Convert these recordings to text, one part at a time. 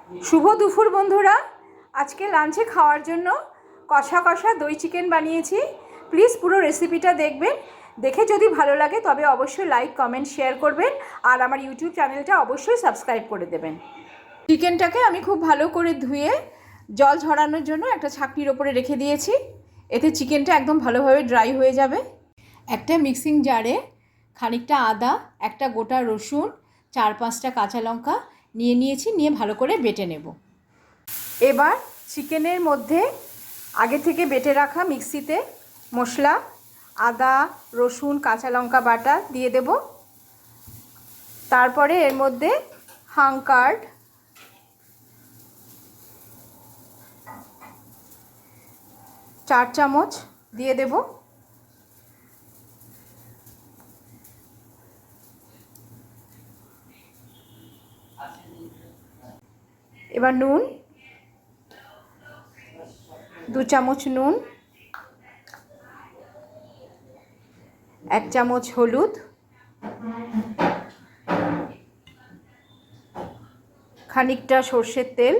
শুভ দুপুর বন্ধুরা, আজকে লাঞ্চে খাওয়ার জন্য কষা কষা দই চিকেন বানিয়েছি। প্লিজ পুরো রেসিপিটা দেখবেন। দেখে যদি ভালো লাগে তবে অবশ্যই লাইক, কমেন্ট, শেয়ার করবেন আর আমার ইউটিউব চ্যানেলটা অবশ্যই সাবস্ক্রাইব করে দেবেন। চিকেনটাকে আমি খুব ভালো করে ধুয়ে জল ঝরানোর জন্য একটা ছাঁকনির ওপরে রেখে দিয়েছি। এতে চিকেনটা একদম ভালোভাবে ড্রাই হয়ে যাবে। একটা মিক্সিং জারে খানিকটা আদা, একটা গোটা রসুন, 4-5টা কাঁচা লঙ্কা নিয়েছি, নিয়ে ভালো করে বেটে নেব। এবার চিকেনের মধ্যে আগে থেকে বেটে রাখা মিক্সিতে মশলা, আদা, রসুন, কাঁচা লঙ্কা বাটা দিয়ে দেব। তারপরে এর মধ্যে হাংকার্ড, চার চামচ দিয়ে দেব। এবার নুন, 2 চামচ নুন, 1 চামচ হলুদ, খানিকটা সর্ষের তেল,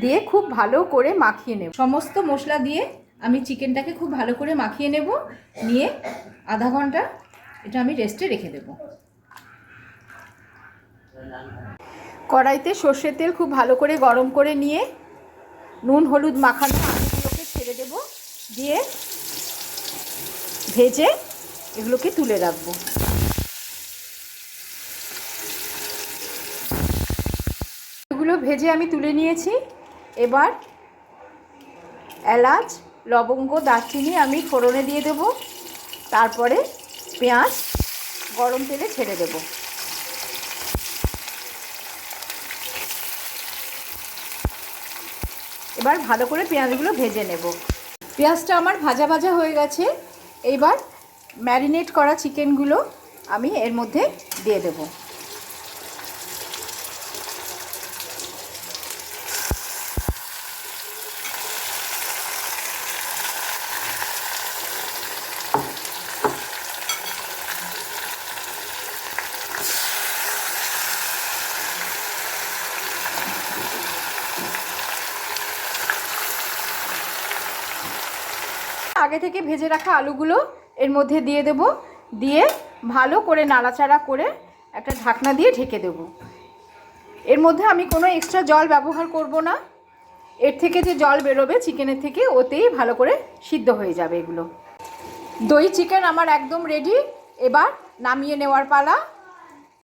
দিয়ে খুব ভালো করে মাখিয়ে নেব। সমস্ত মশলা দিয়ে আমি চিকেনটাকে খুব ভালো করে মাখিয়ে নেব। নিয়ে আধা ঘন্টা এটা আমি রেস্টে রেখে দেব। কড়াইতে সর্ষের তেল খুব ভালো করে গরম করে নিয়ে নুন হলুদ মাখানো আলুগুলোকে ছেড়ে দেব, দিয়ে ভেজে এগুলোকে তুলে রাখবো। এগুলো ভেজে আমি তুলে নিয়েছি। এবার এলাচ, লবঙ্গ, দারচিনি আমি ফোড়নে দিয়ে দেব। তারপরে পেঁয়াজ গরম তেলে ছেড়ে দেব। এবার ভালো করে পেঁয়াজগুলো ভেজে নেব। পেঁয়াজটা আমার ভাজা ভাজা হয়ে গেছে। এইবার ম্যারিনেট করা চিকেনগুলো আমি এর মধ্যে দিয়ে দেব। আগে থেকে ভেজে রাখা আলুগুলো এর মধ্যে দিয়ে দেব। দিয়ে ভালো করে নাড়াচাড়া করে একটা ঢাকনা দিয়ে ঢেকে দেব। এর মধ্যে আমি কোনো এক্সট্রা জল ব্যবহার করব না। এর থেকে যে জল বেরোবে চিকেনের থেকে, ওতেই ভালো করে সিদ্ধ হয়ে যাবে এগুলো। দই চিকেন আমার একদম রেডি। এবার নামিয়ে নেওয়ার পালা।